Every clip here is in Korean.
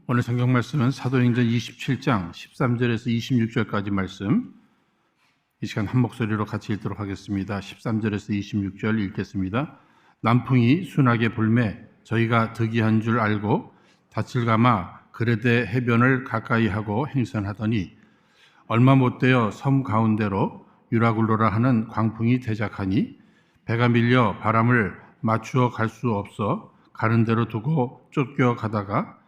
오늘 성경 말씀은 사도행전 27장 13절에서 26절까지 말씀, 이 시간 한 목소리로 같이 읽도록 하겠습니다. 13절에서 26절 읽겠습니다. 남풍이 순하게 불매 저희가 득이한 줄 알고 닻을 감아 그레데 해변을 가까이 하고 행선하더니 얼마 못되어 섬 가운데로 유라굴로라 하는 광풍이 대작하니 배가 밀려 바람을 맞추어 갈 수 없어 가는 대로 두고 쫓겨가다가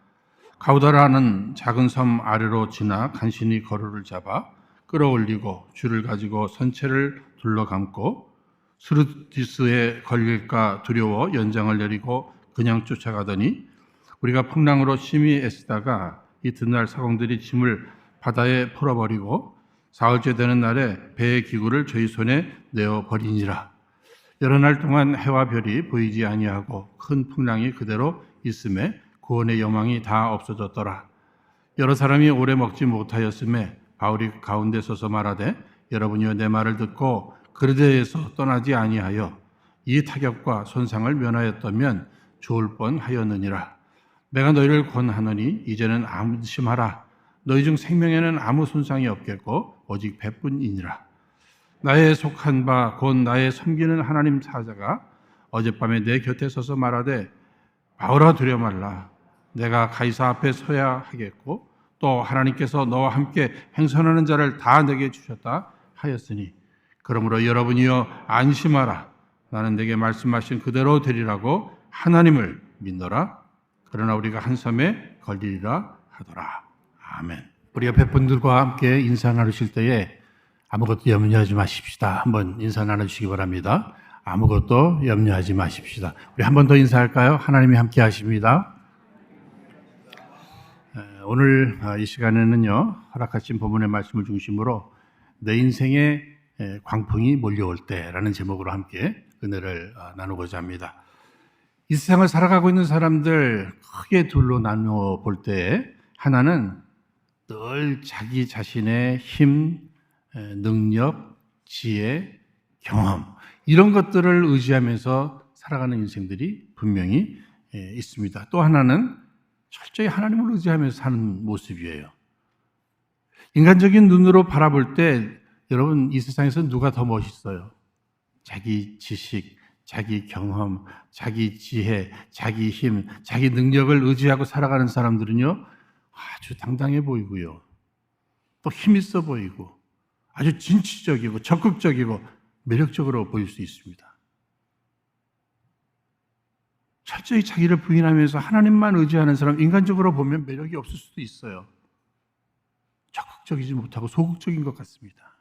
가우다라는 작은 섬 아래로 지나 간신히 거루를 잡아 끌어올리고 줄을 가지고 선체를 둘러감고 스루디스에 걸릴까 두려워 연장을 내리고 그냥 쫓아가더니 우리가 풍랑으로 심히 애쓰다가 이튿날 사공들이 짐을 바다에 풀어버리고 사흘째 되는 날에 배의 기구를 저희 손에 내어버리니라. 여러 날 동안 해와 별이 보이지 아니하고 큰 풍랑이 그대로 있음에 구원의 여망이 다 없어졌더라. 여러 사람이 오래 먹지 못하였음에 바울이 가운데 서서 말하되 여러분이여 내 말을 듣고 그레데에서 떠나지 아니하여 이 타격과 손상을 면하였다면 좋을 뻔하였느니라. 내가 너희를 권하노니 이제는 안심하라. 너희 중 생명에는 아무 손상이 없겠고 오직 배뿐이니라. 나의 속한 바 곧 나의 섬기는 하나님 사자가 어젯밤에 내 곁에 서서 말하되 바울아 두려워 말라. 내가 가이사 앞에 서야 하겠고 또 하나님께서 너와 함께 행선하는 자를 다 내게 주셨다 하였으니 그러므로 여러분이여 안심하라. 나는 내게 말씀하신 그대로 되리라고 하나님을 믿노라. 그러나 우리가 한 섬에 걸리리라 하더라. 아멘. 우리 옆에 분들과 함께 인사 나누실 때에 아무것도 염려하지 마십시다. 한번 인사 나누시기 바랍니다. 아무것도 염려하지 마십시다. 우리 한 번 더 인사할까요? 하나님이 함께 하십니다. 오늘 이 시간에는요, 허락하신 본문의 말씀을 중심으로 내 인생에 광풍이 몰려올 때라는 제목으로 함께 은혜를 나누고자 합니다. 이 세상을 살아가고 있는 사람들 크게 둘로 나누어 볼 때 하나는 늘 자기 자신의 힘, 능력, 지혜, 경험 이런 것들을 의지하면서 살아가는 인생들이 분명히 있습니다. 또 하나는 철저히 하나님을 의지하면서 사는 모습이에요. 인간적인 눈으로 바라볼 때 여러분 이 세상에서 누가 더 멋있어요? 자기 지식, 자기 경험, 자기 지혜, 자기 힘, 자기 능력을 의지하고 살아가는 사람들은요 아주 당당해 보이고요. 또 힘있어 보이고 아주 진취적이고 적극적이고 매력적으로 보일 수 있습니다. 철저히 자기를 부인하면서 하나님만 의지하는 사람, 인간적으로 보면 매력이 없을 수도 있어요. 적극적이지 못하고 소극적인 것 같습니다.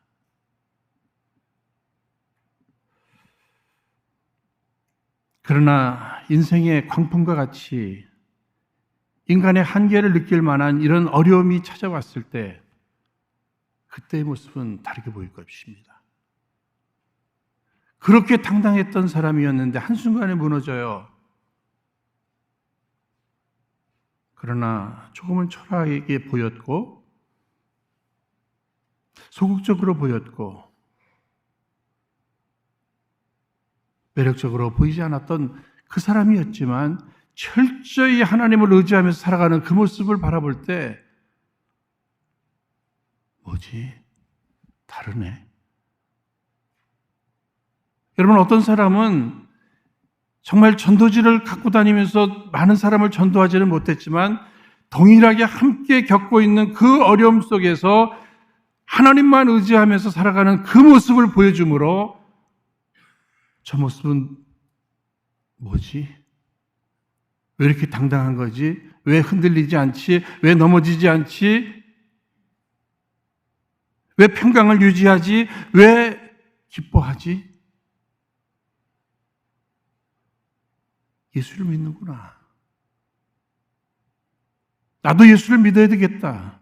그러나 인생의 광풍과 같이 인간의 한계를 느낄 만한 이런 어려움이 찾아왔을 때 그때의 모습은 다르게 보일 것입니다. 그렇게 당당했던 사람이었는데 한순간에 무너져요. 그러나 조금은 초라하게 보였고 소극적으로 보였고 매력적으로 보이지 않았던 그 사람이었지만 철저히 하나님을 의지하면서 살아가는 그 모습을 바라볼 때 뭐지? 다르네. 여러분 어떤 사람은 정말 전도지를 갖고 다니면서 많은 사람을 전도하지는 못했지만 동일하게 함께 겪고 있는 그 어려움 속에서 하나님만 의지하면서 살아가는 그 모습을 보여주므로 저 모습은 뭐지? 왜 이렇게 당당한 거지? 왜 흔들리지 않지? 왜 넘어지지 않지? 왜 평강을 유지하지? 왜 기뻐하지? 예수를 믿는구나. 나도 예수를 믿어야 되겠다.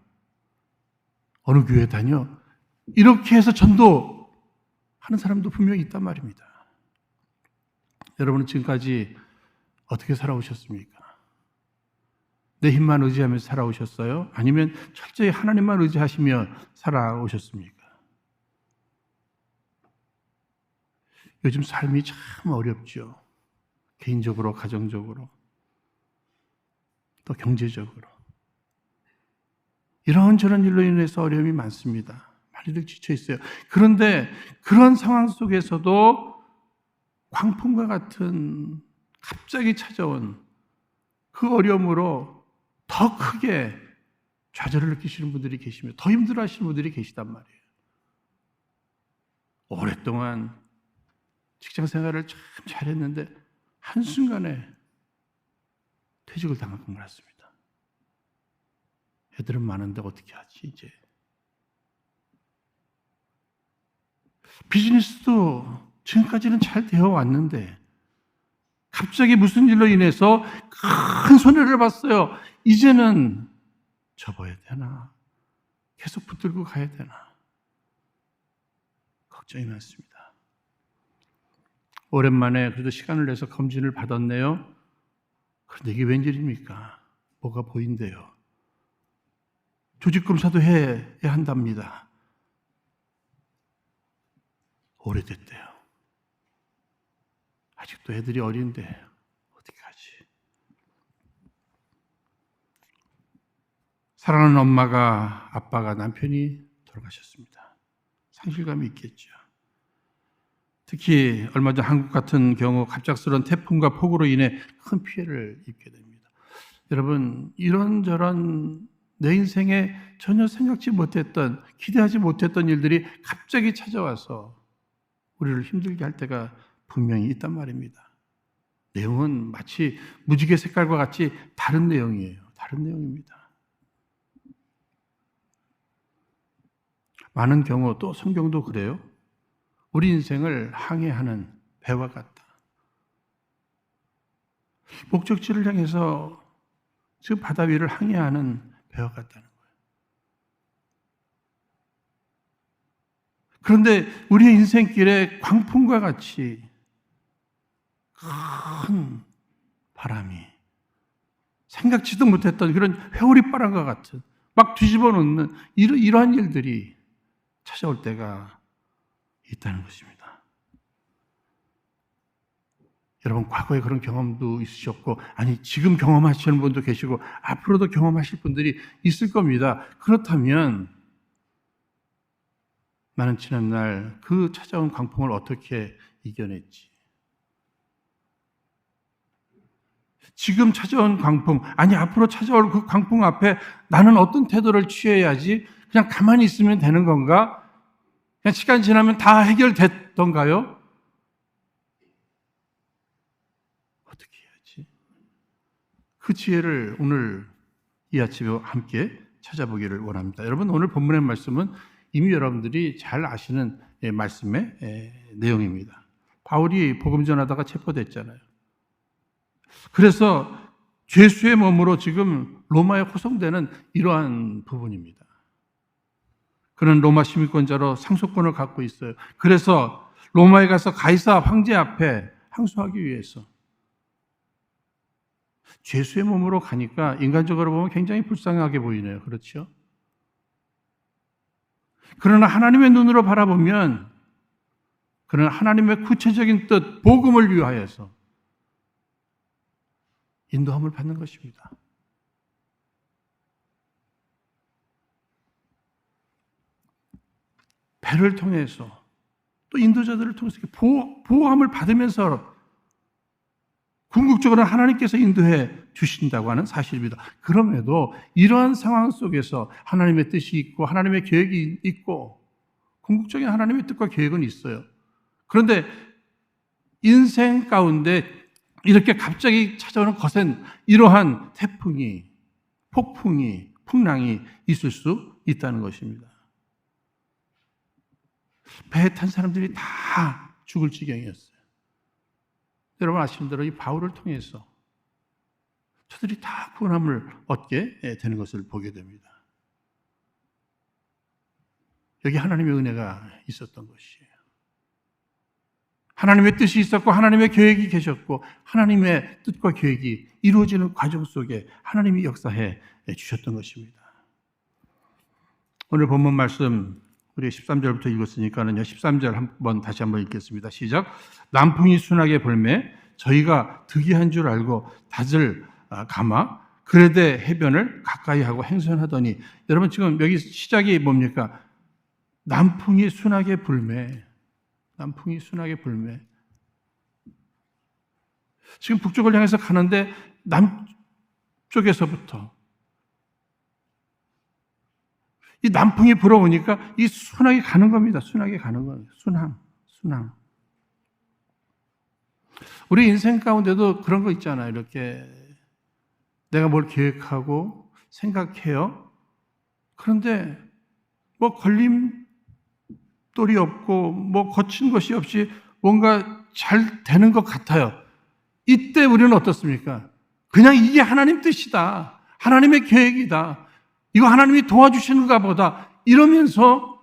어느 교회 다녀? 이렇게 해서 전도하는 사람도 분명히 있단 말입니다. 여러분은 지금까지 어떻게 살아오셨습니까? 내 힘만 의지하면서 살아오셨어요? 아니면 철저히 하나님만 의지하시며 살아오셨습니까? 요즘 삶이 참 어렵죠. 개인적으로, 가정적으로, 또 경제적으로. 이런저런 일로 인해서 어려움이 많습니다. 많이들 지쳐 있어요. 그런데 그런 상황 속에서도 광풍과 같은 갑자기 찾아온 그 어려움으로 더 크게 좌절을 느끼시는 분들이 계시며 더 힘들어하시는 분들이 계시단 말이에요. 오랫동안 직장 생활을 참 잘했는데 한순간에 퇴직을 당할 것 같습니다. 애들은 많은데 어떻게 하지 이제. 비즈니스도 지금까지는 잘 되어 왔는데 갑자기 무슨 일로 인해서 큰 손해를 봤어요. 이제는 접어야 되나? 계속 붙들고 가야 되나? 걱정이 많습니다. 오랜만에 그래도 시간을 내서 검진을 받았네요. 그런데 이게 웬일입니까? 뭐가 보인대요. 조직검사도 해야 한답니다. 오래됐대요. 아직도 애들이 어린데 어떻게 하지? 사랑하는 엄마가, 아빠가, 남편이 돌아가셨습니다. 상실감이 있겠죠. 특히 얼마 전 한국 같은 경우 갑작스러운 태풍과 폭우로 인해 큰 피해를 입게 됩니다. 여러분, 이런저런 내 인생에 전혀 생각지 못했던, 기대하지 못했던 일들이 갑자기 찾아와서 우리를 힘들게 할 때가 분명히 있단 말입니다. 내용은 마치 무지개 색깔과 같이 다른 내용이에요. 다른 내용입니다. 많은 경우 또 성경도 그래요. 우리 인생을 항해하는 배와 같다. 목적지를 향해서 그 바다 위를 항해하는 배와 같다는 거예요. 그런데 우리의 인생길에 광풍과 같이 큰 바람이, 생각지도 못했던 그런 회오리바람과 같은 막 뒤집어 놓는 이러한 일들이 찾아올 때가 있다는 것입니다. 여러분, 과거에 그런 경험도 있으셨고, 아니 지금 경험하시는 분도 계시고 앞으로도 경험하실 분들이 있을 겁니다. 그렇다면 나는 지난날 그 찾아온 광풍을 어떻게 이겨냈지? 지금 찾아온 광풍, 아니 앞으로 찾아올 그 광풍 앞에 나는 어떤 태도를 취해야지? 그냥 가만히 있으면 되는 건가? 그냥 시간 지나면 다 해결됐던가요? 어떻게 해야지? 그 지혜를 오늘 이 아침에 함께 찾아보기를 원합니다. 여러분, 오늘 본문의 말씀은 이미 여러분들이 잘 아시는 말씀의 내용입니다. 바울이 복음 전하다가 체포됐잖아요. 그래서 죄수의 몸으로 지금 로마에 호송되는 이러한 부분입니다. 그는 로마 시민권자로 상속권을 갖고 있어요. 그래서 로마에 가서 가이사 황제 앞에 항소하기 위해서 죄수의 몸으로 가니까 인간적으로 보면 굉장히 불쌍하게 보이네요. 그렇죠? 그러나 하나님의 눈으로 바라보면 그는 하나님의 구체적인 뜻, 복음을 위하여서 인도함을 받는 것입니다. 배를 통해서 또 인도자들을 통해서 보호함을 받으면서 궁극적으로 하나님께서 인도해 주신다고 하는 사실입니다. 그럼에도 이러한 상황 속에서 하나님의 뜻이 있고 하나님의 계획이 있고 궁극적인 하나님의 뜻과 계획은 있어요. 그런데 인생 가운데 이렇게 갑자기 찾아오는 거센 이러한 태풍이, 폭풍이, 풍랑이 있을 수 있다는 것입니다. 배에 탄 사람들이 다 죽을 지경이었어요. 여러분 아시는 대로 이 바울을 통해서 저들이 다 구원함을 얻게 되는 것을 보게 됩니다. 여기 하나님의 은혜가 있었던 것이에요. 하나님의 뜻이 있었고 하나님의 계획이 계셨고 하나님의 뜻과 계획이 이루어지는 과정 속에 하나님이 역사해 주셨던 것입니다. 오늘 본문 말씀 우리 13절부터 읽었으니까는요. 13절 다시 한번 읽겠습니다. 시작. 남풍이 순하게 불매 저희가 득이한 줄 알고 닷을 감아 그레데 해변을 가까이 하고 행선하더니, 여러분 지금 여기 시작이 뭡니까? 남풍이 순하게 불매. 남풍이 순하게 불매. 지금 북쪽을 향해서 가는데 남쪽에서부터 이 남풍이 불어오니까 이 순하게 가는 겁니다. 순하게 가는 거예요. 순항. 우리 인생 가운데도 그런 거 있잖아요. 이렇게 내가 뭘 계획하고 생각해요. 그런데 뭐 걸림돌이 없고 뭐 거친 것이 없이 뭔가 잘 되는 것 같아요. 이때 우리는 어떻습니까? 그냥 이게 하나님 뜻이다. 하나님의 계획이다. 이거 하나님이 도와주시는가 보다. 이러면서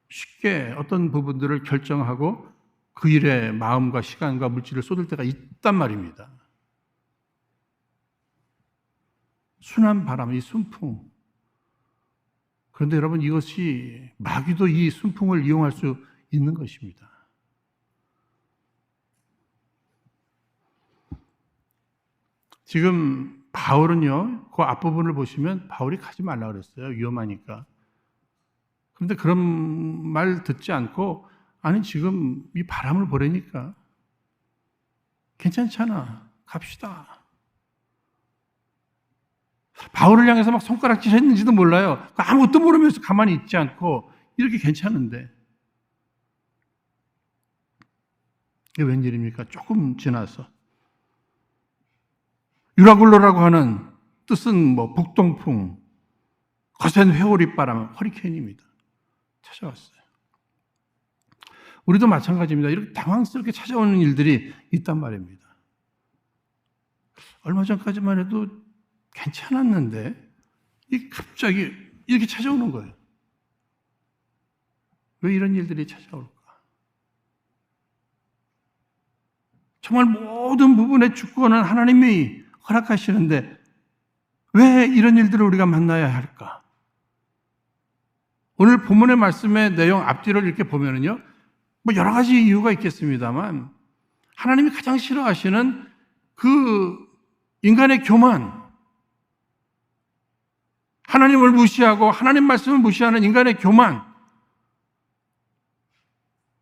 쉽게 어떤 부분들을 결정하고 그 일에 마음과 시간과 물질을 쏟을 때가 있단 말입니다. 순한 바람, 이 순풍. 그런데 여러분, 이것이 마귀도 이 순풍을 이용할 수 있는 것입니다. 지금 바울은요, 그 앞부분을 보시면 바울이 가지 말라 그랬어요. 위험하니까. 그런데 그런 말 듣지 않고, 아니 지금 이 바람을 보려니까 괜찮잖아. 갑시다. 바울을 향해서 막 손가락질 했는지도 몰라요. 아무것도 모르면서 가만히 있지 않고 이렇게 괜찮은데. 이게 웬일입니까? 조금 지나서 유라굴로라고 하는 뜻은 뭐 북동풍, 거센 회오리바람, 허리케인입니다. 찾아왔어요. 우리도 마찬가지입니다. 이렇게 당황스럽게 찾아오는 일들이 있단 말입니다. 얼마 전까지만 해도 괜찮았는데 이 갑자기 이렇게 찾아오는 거예요. 왜 이런 일들이 찾아올까? 정말 모든 부분의 주권은 하나님이 허락하시는데 왜 이런 일들을 우리가 만나야 할까? 오늘 본문의 말씀의 내용 앞뒤를 이렇게 보면은요, 뭐 여러 가지 이유가 있겠습니다만 하나님이 가장 싫어하시는 그 인간의 교만, 하나님을 무시하고 하나님 말씀을 무시하는 인간의 교만,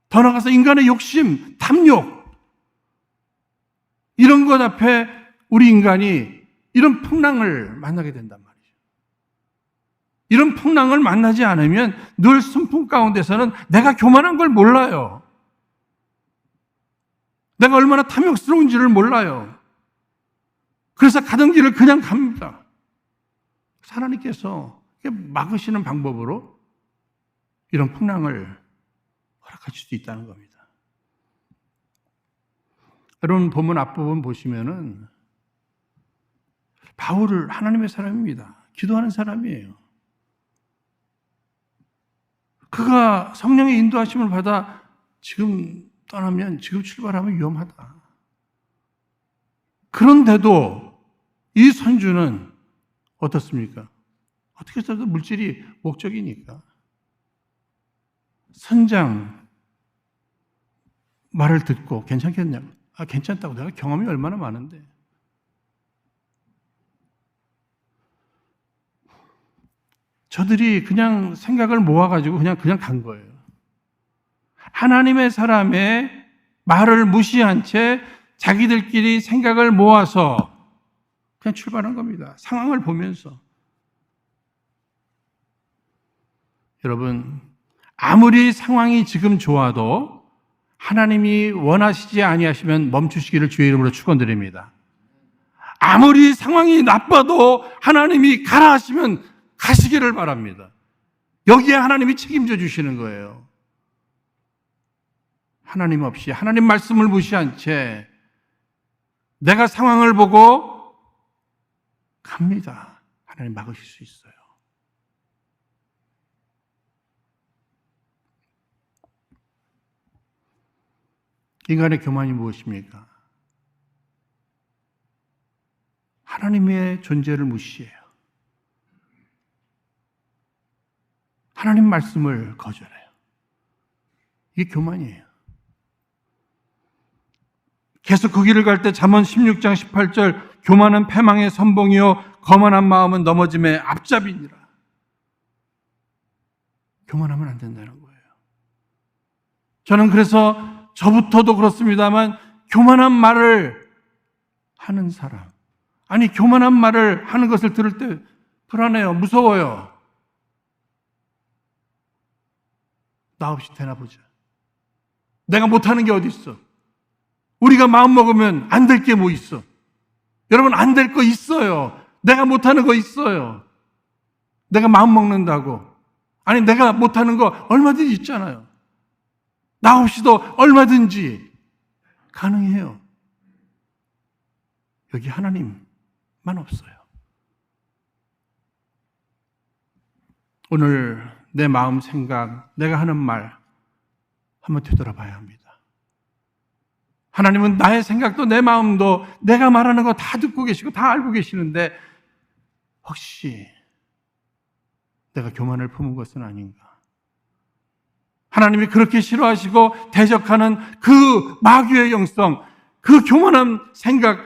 더 나아가서 인간의 욕심, 탐욕, 이런 것 앞에 우리 인간이 이런 풍랑을 만나게 된단 말이죠. 이런 풍랑을 만나지 않으면 늘 순풍 가운데서는 내가 교만한 걸 몰라요. 내가 얼마나 탐욕스러운지를 몰라요. 그래서 가던 길을 그냥 갑니다. 하나님께서 막으시는 방법으로 이런 풍랑을 허락하실 수 있다는 겁니다. 여러분 본문 앞부분 보시면은 바울을 하나님의 사람입니다. 기도하는 사람이에요. 그가 성령의 인도하심을 받아 지금 떠나면, 지금 출발하면 위험하다. 그런데도 이 선주는 어떻습니까? 어떻게 해서든 물질이 목적이니까. 선장 말을 듣고 괜찮겠냐고. 괜찮다고. 내가 경험이 얼마나 많은데. 저들이 그냥 생각을 모아가지고 그냥 간 거예요. 하나님의 사람의 말을 무시한 채 자기들끼리 생각을 모아서 그냥 출발한 겁니다. 상황을 보면서. 여러분, 아무리 상황이 지금 좋아도 하나님이 원하시지 아니하시면 멈추시기를 주의 이름으로 축원드립니다. 아무리 상황이 나빠도 하나님이 가라 하시면 가시기를 바랍니다. 여기에 하나님이 책임져 주시는 거예요. 하나님 없이, 하나님 말씀을 무시한 채 내가 상황을 보고 갑니다. 하나님 막으실 수 있어요. 인간의 교만이 무엇입니까? 하나님의 존재를 무시해요. 하나님 말씀을 거절해요. 이게 교만이에요. 계속 그 길을 갈 때 잠언 16장 18절 교만은 패망의 선봉이요 거만한 마음은 넘어짐의 앞잡이니라. 교만하면 안 된다는 거예요. 저는 그래서 저부터도 그렇습니다만 교만한 말을 하는 사람, 아니 교만한 말을 하는 것을 들을 때 불안해요. 무서워요. 나 없이 되나 보자. 내가 못하는 게 어디 있어. 우리가 마음 먹으면 안 될 게 뭐 있어. 여러분, 안 될 거 있어요. 내가 못하는 거 있어요. 내가 마음 먹는다고. 아니 내가 못하는 거 얼마든지 있잖아요. 나 없이도 얼마든지 가능해요. 여기 하나님만 없어요. 오늘 내 마음 생각, 내가 하는 말 한번 되돌아봐야 합니다. 하나님은 나의 생각도 내 마음도 내가 말하는 거 다 듣고 계시고 다 알고 계시는데 혹시 내가 교만을 품은 것은 아닌가? 하나님이 그렇게 싫어하시고 대적하는 그 마귀의 영성, 그 교만한 생각,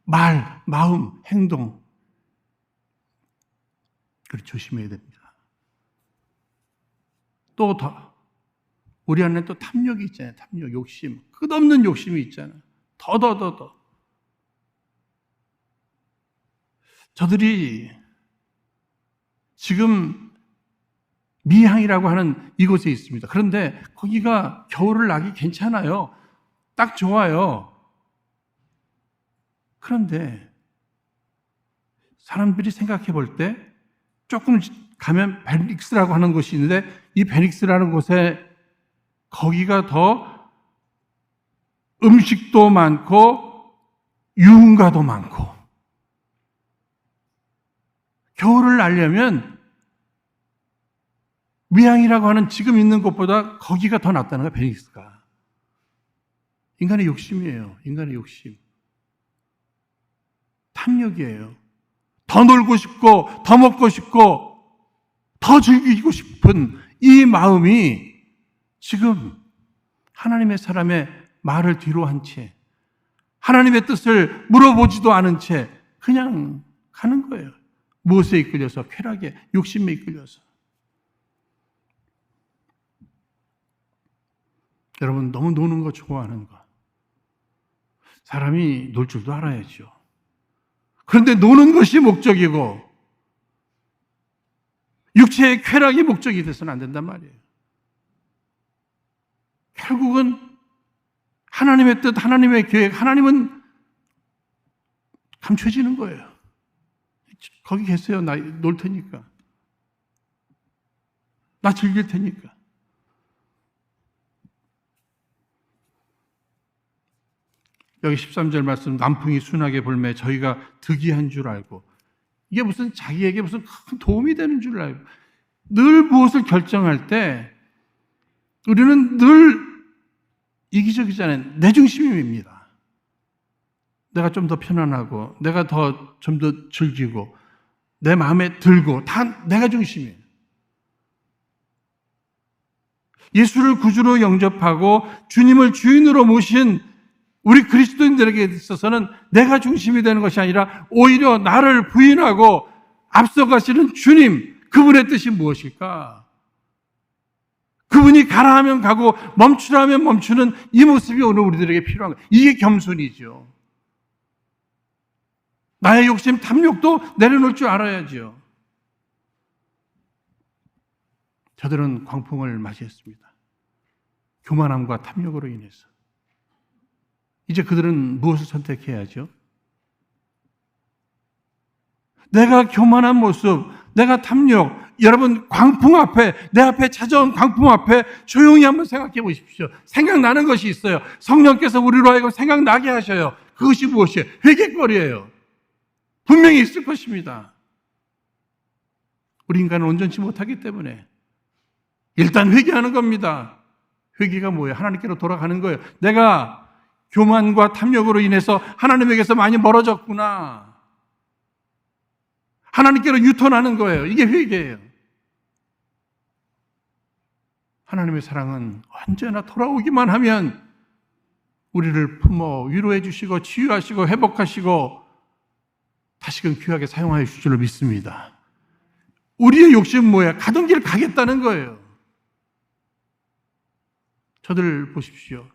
말, 마음, 행동, 그걸 조심해야 됩니다. 또 더 우리 안에 또 탐욕이 있잖아요. 탐욕, 욕심, 끝없는 욕심이 있잖아요. 더. 저들이 지금 미향이라고 하는 이곳에 있습니다. 그런데 거기가 겨울을 나기 괜찮아요. 딱 좋아요. 그런데 사람들이 생각해 볼 때 조금 가면 베닉스라고 하는 곳이 있는데 이 베닉스라는 곳에 거기가 더 음식도 많고 유흥가도 많고 겨울을 나려면 미향이라고 하는 지금 있는 곳보다 거기가 더 낫다는 거야, 베닉스가. 인간의 욕심이에요. 인간의 욕심. 탐욕이에요. 더 놀고 싶고 더 먹고 싶고 더 즐기고 싶은 이 마음이 지금 하나님의 사람의 말을 뒤로 한 채 하나님의 뜻을 물어보지도 않은 채 그냥 가는 거예요. 무엇에 이끌려서? 쾌락에, 욕심에 이끌려서. 여러분, 너무 노는 거 좋아하는 거. 사람이 놀 줄도 알아야죠. 그런데 노는 것이 목적이고 육체의 쾌락이 목적이 돼서는 안 된단 말이에요. 결국은 하나님의 뜻, 하나님의 계획, 하나님은 감춰지는 거예요. 거기 계세요. 나 놀 테니까. 나 즐길 테니까. 여기 13절 말씀, 남풍이 순하게 불매 저희가 득이한 줄 알고, 이게 무슨 자기에게 무슨 큰 도움이 되는 줄 알고, 늘 무엇을 결정할 때 우리는 늘 이기적이잖아요. 내 중심입니다. 내가 좀 더 편안하고 내가 좀 더 즐기고 내 마음에 들고 다 내가 중심이에요. 예수를 구주로 영접하고 주님을 주인으로 모신 우리 그리스도인들에게 있어서는 내가 중심이 되는 것이 아니라 오히려 나를 부인하고 앞서가시는 주님, 그분의 뜻이 무엇일까? 그분이 가라 하면 가고 멈추라 하면 멈추는 이 모습이 오늘 우리들에게 필요한 거예요. 이게 겸손이죠. 나의 욕심, 탐욕도 내려놓을 줄 알아야죠. 저들은 광풍을 맞이했습니다. 교만함과 탐욕으로 인해서. 이제 그들은 무엇을 선택해야죠? 내가 교만한 모습, 내가 탐욕, 여러분 광풍 앞에, 내 앞에 찾아온 광풍 앞에 조용히 한번 생각해 보십시오. 생각나는 것이 있어요. 성령께서 우리로 하여금 생각나게 하셔요. 그것이 무엇이에요? 회개거리예요. 분명히 있을 것입니다. 우리 인간은 온전치 못하기 때문에 일단 회개하는 겁니다. 회개가 뭐예요? 하나님께로 돌아가는 거예요. 내가 교만과 탐욕으로 인해서 하나님에게서 많이 멀어졌구나. 하나님께로 유턴하는 거예요. 이게 회개예요. 하나님의 사랑은 언제나 돌아오기만 하면 우리를 품어 위로해 주시고 치유하시고 회복하시고 다시금 귀하게 사용하여 주실 줄로 믿습니다. 우리의 욕심은 뭐야? 가던 길 가겠다는 거예요. 저들 보십시오.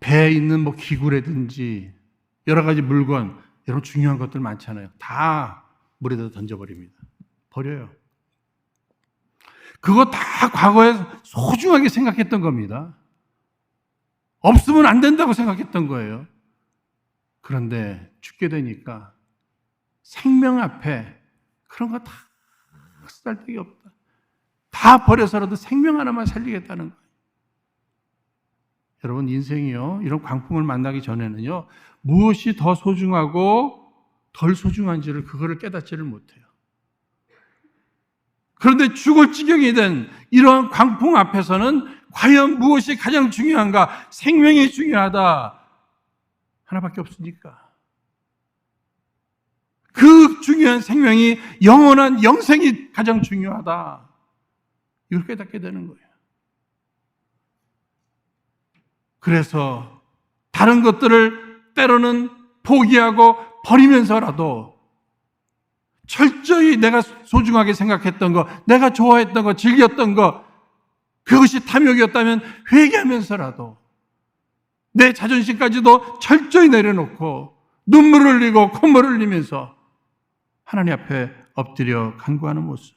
배에 있는 뭐 기구라든지 여러 가지 물건, 여러분 중요한 것들 많잖아요. 다 물에다 던져버립니다. 버려요. 그거 다 과거에 소중하게 생각했던 겁니다. 없으면 안 된다고 생각했던 거예요. 그런데 죽게 되니까 생명 앞에 그런 거 다 쓸데기 없다. 다 버려서라도 생명 하나만 살리겠다는 거예요. 여러분 인생이요, 이런 광풍을 만나기 전에는요, 무엇이 더 소중하고 덜 소중한지를 그거를 깨닫지를 못해요. 그런데 죽을 지경이 된 이러한 광풍 앞에서는 과연 무엇이 가장 중요한가? 생명이 중요하다. 하나밖에 없으니까. 그 중요한 생명이 영원한 영생이 가장 중요하다. 이걸 깨닫게 되는 거예요. 그래서 다른 것들을 때로는 포기하고 버리면서라도 철저히 내가 소중하게 생각했던 거, 내가 좋아했던 거, 즐겼던 거, 그것이 탐욕이었다면 회개하면서라도 내 자존심까지도 철저히 내려놓고 눈물을 흘리고 콧물을 흘리면서 하나님 앞에 엎드려 간구하는 모습.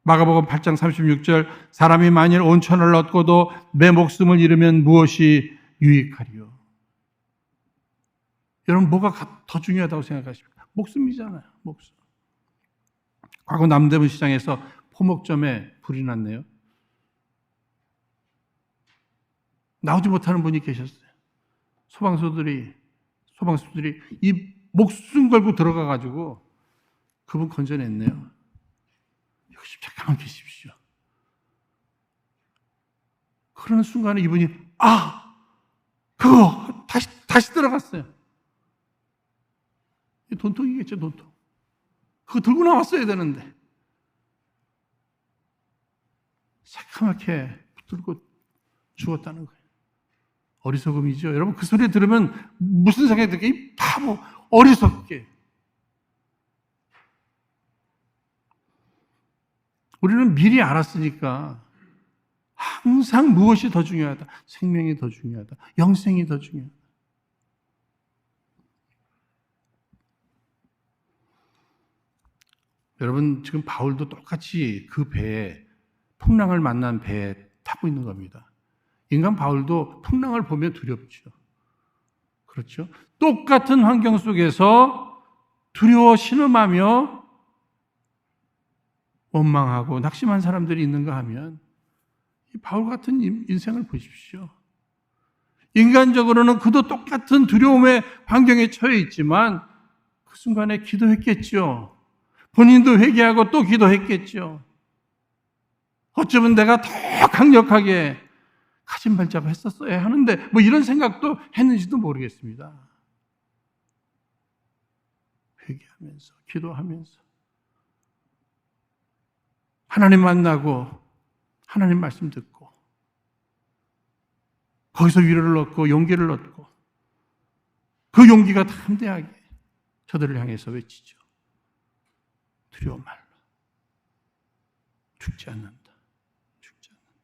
마가복음 8장 36절, 사람이 만일 온 천을 얻고도 내 목숨을 잃으면 무엇이 유익하리요? 여러분 뭐가 더 중요하다고 생각하십니까? 목숨이잖아요. 목숨. 과거 남대문 시장에서 포목점에 불이 났네요. 나오지 못하는 분이 계셨어요. 소방수들이 이 목숨 걸고 들어가가지고 그분 건져냈네요. 잠깐만 계십시오. 그러는 순간에 이분이 그거 다시 들어갔어요. 돈통이겠죠, 돈통. 그거 들고 나왔어야 되는데 새카맣게 붙들고 죽었다는 거예요. 어리석음이죠. 여러분 그 소리 들으면 무슨 생각이 들게? 이 바보, 어리석게. 우리는 미리 알았으니까 항상 무엇이 더 중요하다? 생명이 더 중요하다. 영생이 더 중요하다. 여러분 지금 바울도 똑같이 그 배에 풍랑을 만난 배에 타고 있는 겁니다. 인간 바울도 풍랑을 보면 두렵죠. 그렇죠? 똑같은 환경 속에서 두려워 신음하며 원망하고 낙심한 사람들이 있는가 하면 이 바울 같은 인생을 보십시오. 인간적으로는 그도 똑같은 두려움의 환경에 처해 있지만 그 순간에 기도했겠죠. 본인도 회개하고 또 기도했겠죠. 어쩌면 내가 더 강력하게 가진 발잡아 했었어야 하는데 뭐 이런 생각도 했는지도 모르겠습니다. 회개하면서 기도하면서 하나님 만나고 하나님 말씀 듣고 거기서 위로를 얻고 용기를 얻고 그 용기가 담대하게 저들을 향해서 외치죠. 두려워 말라. 죽지 않는다. 죽지 않는다.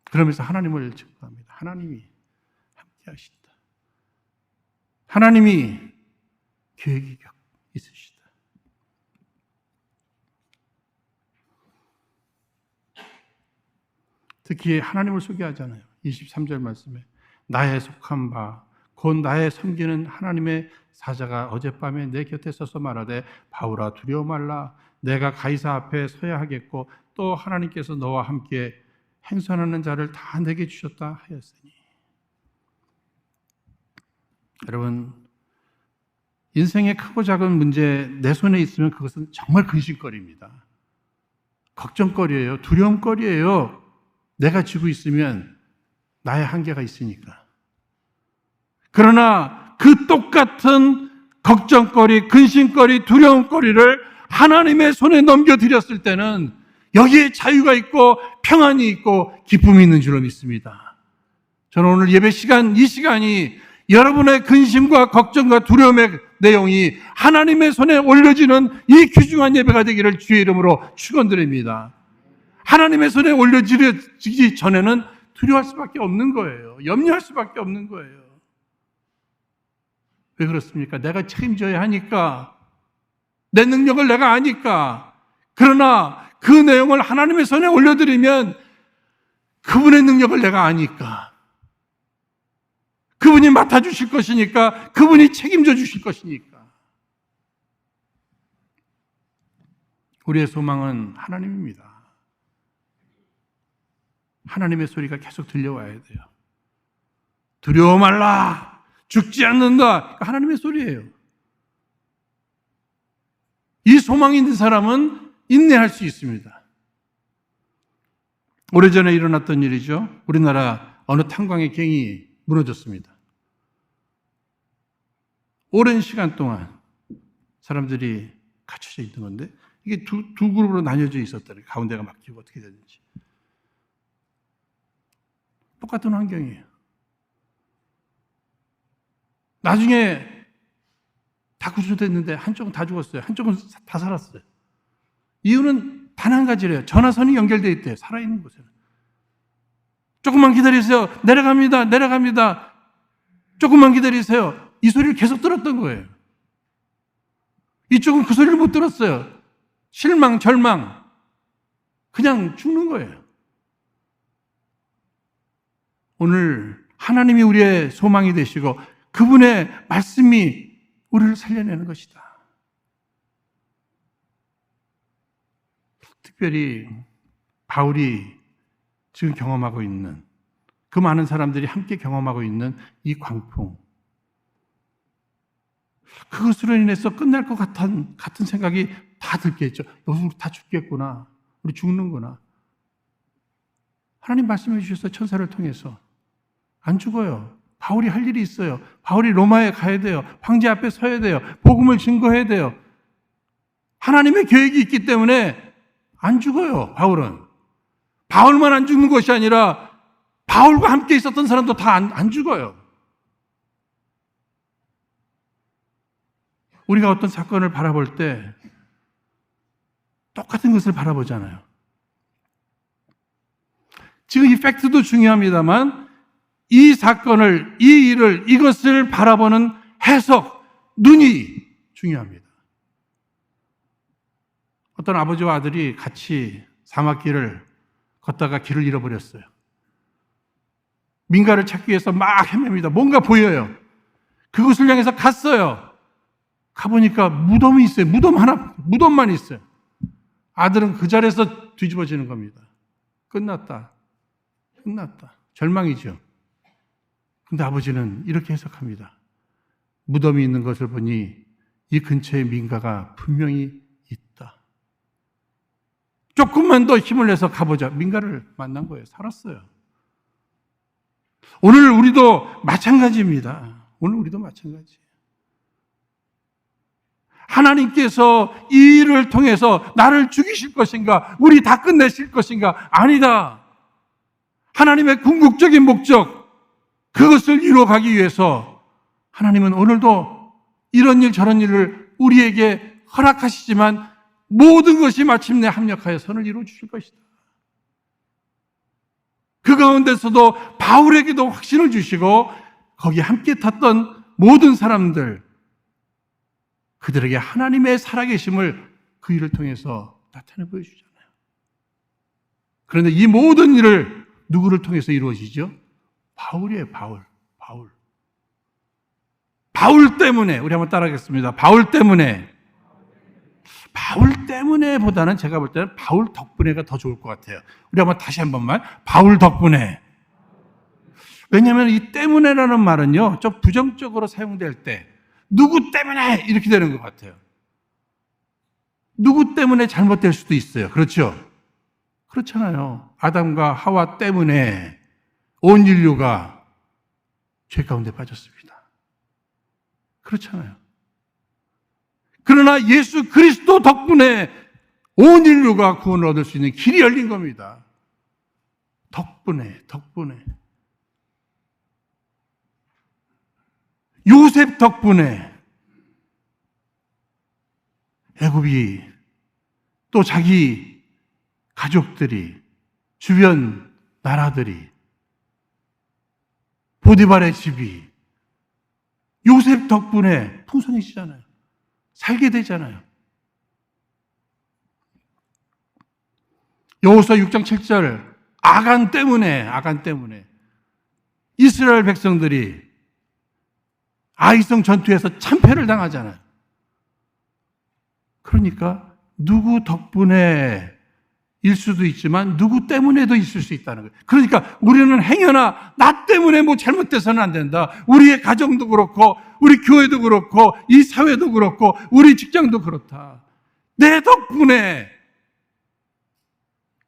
그러면서 하나님을 증거합니다. 하나님이 함께 하신다. 하나님이 계획이 있으시다. 특히 하나님을 소개하잖아요. 23절 말씀에 나의 속한 바 곧 나의 섬기는 하나님의 사자가 어젯밤에 내 곁에 서서 말하되 바울아 두려워 말라. 내가 가이사 앞에 서야 하겠고 또 하나님께서 너와 함께 행선하는 자를 다 내게 주셨다 하였으니. 여러분 인생의 크고 작은 문제 내 손에 있으면 그것은 정말 근심거리입니다. 걱정거리예요. 두려움거리예요. 내가 쥐고 있으면 나의 한계가 있으니까. 그러나 그 똑같은 걱정거리, 근심거리, 두려움거리를 하나님의 손에 넘겨드렸을 때는 여기에 자유가 있고 평안이 있고 기쁨이 있는 줄로 믿습니다. 저는 오늘 예배 시간, 이 시간이 여러분의 근심과 걱정과 두려움의 내용이 하나님의 손에 올려지는 이 귀중한 예배가 되기를 주의 이름으로 축원드립니다. 하나님의 손에 올려지기 전에는 두려워할 수밖에 없는 거예요. 염려할 수밖에 없는 거예요. 왜 그렇습니까? 내가 책임져야 하니까, 내 능력을 내가 아니까. 그러나 그 내용을 하나님의 손에 올려드리면 그분의 능력을 내가 아니까, 그분이 맡아주실 것이니까, 그분이 책임져 주실 것이니까. 우리의 소망은 하나님입니다. 하나님의 소리가 계속 들려와야 돼요. 두려워 말라, 죽지 않는다. 하나님의 소리예요. 이 소망이 있는 사람은 인내할 수 있습니다. 오래전에 일어났던 일이죠. 우리나라 어느 탄광의 갱이 무너졌습니다. 오랜 시간 동안 사람들이 갇혀져 있는 건데, 이게 두 그룹으로 나뉘어져 있었다는, 가운데가 막히고 어떻게 되는지. 똑같은 환경이에요. 나중에 다 구조됐는데 한쪽은 다 죽었어요. 한쪽은 다 살았어요. 이유는 단 한 가지래요. 전화선이 연결되어 있대요. 살아있는 곳에는. 조금만 기다리세요. 내려갑니다. 내려갑니다. 조금만 기다리세요. 이 소리를 계속 들었던 거예요. 이쪽은 그 소리를 못 들었어요. 실망, 절망. 그냥 죽는 거예요. 오늘 하나님이 우리의 소망이 되시고 그분의 말씀이 우리를 살려내는 것이다. 특별히 바울이 지금 경험하고 있는, 그 많은 사람들이 함께 경험하고 있는 이 광풍, 그것으로 인해서 끝날 것 같은 생각이 다 들겠죠. 우리 다 죽겠구나. 우리 죽는구나. 하나님 말씀해 주셔서 천사를 통해서 안 죽어요. 바울이 할 일이 있어요. 바울이 로마에 가야 돼요. 황제 앞에 서야 돼요. 복음을 증거해야 돼요. 하나님의 계획이 있기 때문에 안 죽어요. 바울은. 바울만 안 죽는 것이 아니라 바울과 함께 있었던 사람도 다 안 죽어요. 우리가 어떤 사건을 바라볼 때 똑같은 것을 바라보잖아요. 지금 이 팩트도 중요합니다만 이 사건을, 이 일을, 이것을 바라보는 해석, 눈이 중요합니다. 어떤 아버지와 아들이 같이 사막길을 걷다가 길을 잃어버렸어요. 민가를 찾기 위해서 막 헤맵니다. 뭔가 보여요. 그곳을 향해서 갔어요. 가보니까 무덤이 있어요. 무덤만 있어요. 아들은 그 자리에서 뒤집어지는 겁니다. 끝났다. 절망이죠. 근데 아버지는 이렇게 해석합니다. 무덤이 있는 것을 보니 이 근처에 민가가 분명히 있다. 조금만 더 힘을 내서 가보자. 민가를 만난 거예요. 살았어요. 오늘 우리도 마찬가지입니다. 오늘 우리도 마찬가지예요. 하나님께서 이 일을 통해서 나를 죽이실 것인가? 우리 다 끝내실 것인가? 아니다. 하나님의 궁극적인 목적, 그것을 이루어가기 위해서 하나님은 오늘도 이런 일 저런 일을 우리에게 허락하시지만 모든 것이 마침내 합력하여 선을 이루어 주실 것이다. 그 가운데서도 바울에게도 확신을 주시고 거기 함께 탔던 모든 사람들, 그들에게 하나님의 살아계심을 그 일을 통해서 나타내 보여주잖아요. 그런데 이 모든 일을 누구를 통해서 이루어지죠? 바울이에요. 바울 때문에. 우리 한번 따라하겠습니다. 바울 때문에 보다는 제가 볼 때는 바울 덕분에가 더 좋을 것 같아요. 우리 한번 다시 한 번만. 바울 덕분에. 왜냐하면 이 때문에라는 말은요, 좀 부정적으로 사용될 때 누구 때문에 이렇게 되는 것 같아요. 누구 때문에 잘못될 수도 있어요. 그렇죠? 그렇잖아요. 아담과 하와 때문에 온 인류가 죄 가운데 빠졌습니다. 그렇잖아요. 그러나 예수 그리스도 덕분에 온 인류가 구원을 얻을 수 있는 길이 열린 겁니다. 덕분에. 요셉 덕분에 애굽이 또 자기 가족들이 주변 나라들이 보디발의 집이 요셉 덕분에 풍성해지잖아요. 살게 되잖아요. 여호수아 6장 7절 아간 때문에 이스라엘 백성들이 아이성 전투에서 참패를 당하잖아요. 그러니까 누구 덕분에 일 수도 있지만 누구 때문에도 있을 수 있다는 거예요. 그러니까 우리는 행여나 나 때문에 뭐 잘못돼서는 안 된다. 우리의 가정도 그렇고 우리 교회도 그렇고 이 사회도 그렇고 우리 직장도 그렇다. 내 덕분에,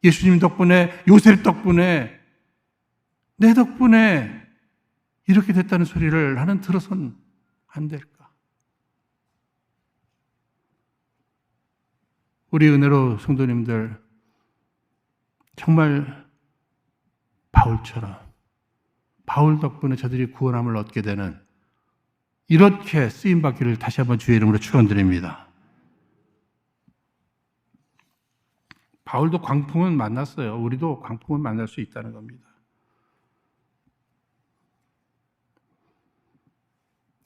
예수님 덕분에, 요셉 덕분에, 내 덕분에 이렇게 됐다는 소리를 나는 들어선 안 될까? 우리 은혜로 성도님들, 정말 바울처럼, 바울 덕분에 저들이 구원함을 얻게 되는 이렇게 쓰임받기를 다시 한번 주의 이름으로 축원드립니다. 바울도 광풍은 만났어요. 우리도 광풍은 만날 수 있다는 겁니다.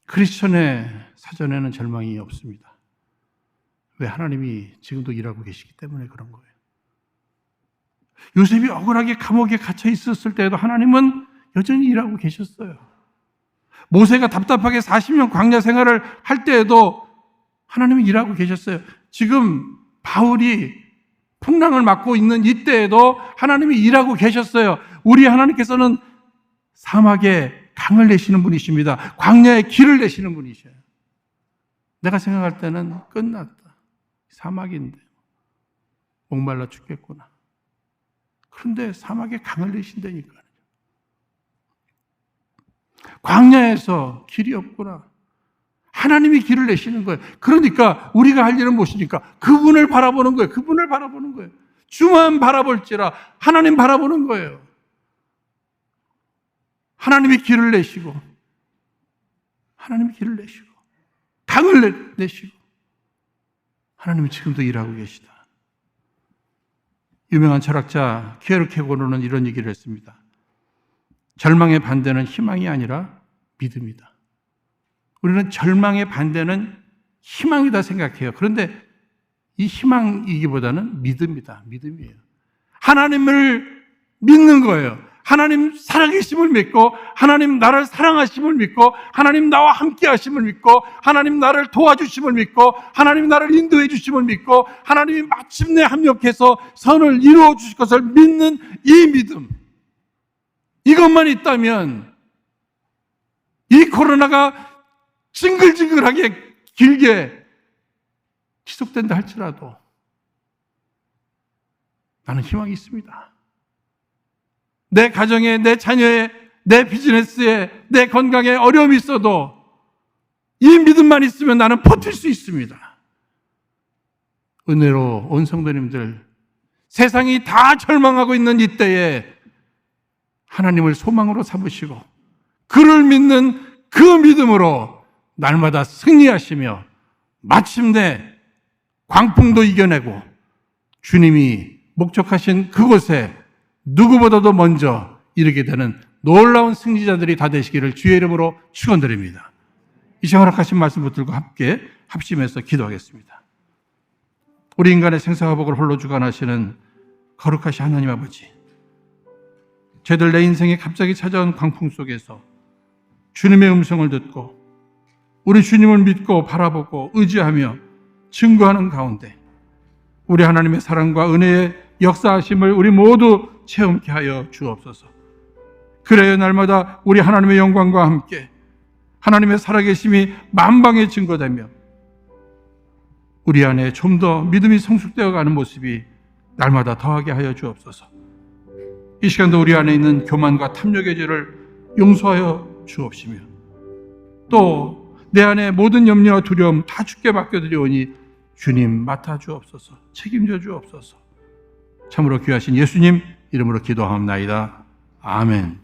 크리스천의 사전에는 절망이 없습니다. 왜? 하나님이 지금도 일하고 계시기 때문에 그런 거예요. 요셉이 억울하게 감옥에 갇혀 있었을 때에도 하나님은 여전히 일하고 계셨어요. 모세가 답답하게 40년 광야 생활을 할 때에도 하나님은 일하고 계셨어요. 지금 바울이 풍랑을 맞고 있는 이때에도 하나님이 일하고 계셨어요. 우리 하나님께서는 사막에 강을 내시는 분이십니다. 광야에 길을 내시는 분이셔요. 내가 생각할 때는 끝났다. 사막인데 목말라 죽겠구나. 그런데 사막에 강을 내신다니까요. 광야에서 길이 없구나. 하나님이 길을 내시는 거예요. 그러니까 우리가 할 일은 무엇이니까? 그분을 바라보는 거예요. 그분을 바라보는 거예요. 주만 바라볼지라 하나님 바라보는 거예요. 하나님이 길을 내시고, 하나님이 길을 내시고, 강을 내시고, 하나님이 지금도 일하고 계시다. 유명한 철학자 키에르케고르는 이런 얘기를 했습니다. 절망의 반대는 희망이 아니라 믿음이다. 우리는 절망의 반대는 희망이다 생각해요. 그런데 이 희망이기보다는 믿음이다. 믿음이에요. 하나님을 믿는 거예요. 하나님 살아계심을 믿고, 하나님 나를 사랑하심을 믿고, 하나님 나와 함께 하심을 믿고, 하나님 나를 도와주심을 믿고, 하나님 나를 인도해 주심을 믿고, 하나님이 마침내 합력해서 선을 이루어 주실 것을 믿는 이 믿음, 이것만 있다면 이 코로나가 징글징글하게 길게 지속된다 할지라도 나는 희망이 있습니다. 내 가정에, 내 자녀에, 내 비즈니스에, 내 건강에 어려움이 있어도 이 믿음만 있으면 나는 버틸 수 있습니다. 은혜로 온 성도님들, 세상이 다 절망하고 있는 이때에 하나님을 소망으로 삼으시고 그를 믿는 그 믿음으로 날마다 승리하시며 마침내 광풍도 이겨내고 주님이 목적하신 그곳에 누구보다도 먼저 이르게 되는 놀라운 승리자들이 다 되시기를 주의 이름으로 축원드립니다. 이 시간 허락하신 말씀 붙들고 함께 합심해서 기도하겠습니다. 우리 인간의 생사화복을 홀로 주관하시는 거룩하신 하나님 아버지, 저희들 내 인생에 갑자기 찾아온 광풍 속에서 주님의 음성을 듣고 우리 주님을 믿고 바라보고 의지하며 증거하는 가운데 우리 하나님의 사랑과 은혜의 역사하심을 우리 모두 체험케 하여 주옵소서. 그래야 날마다 우리 하나님의 영광과 함께 하나님의 살아계심이 만방에 증거되며 우리 안에 좀 더 믿음이 성숙되어 가는 모습이 날마다 더하게 하여 주옵소서. 이 시간도 우리 안에 있는 교만과 탐욕의 죄를 용서하여 주옵시며 또 내 안에 모든 염려와 두려움 다 주께 맡겨드리오니 주님 맡아 주옵소서. 책임져 주옵소서. 참으로 귀하신 예수님 이름으로 기도하옵나이다. 아멘.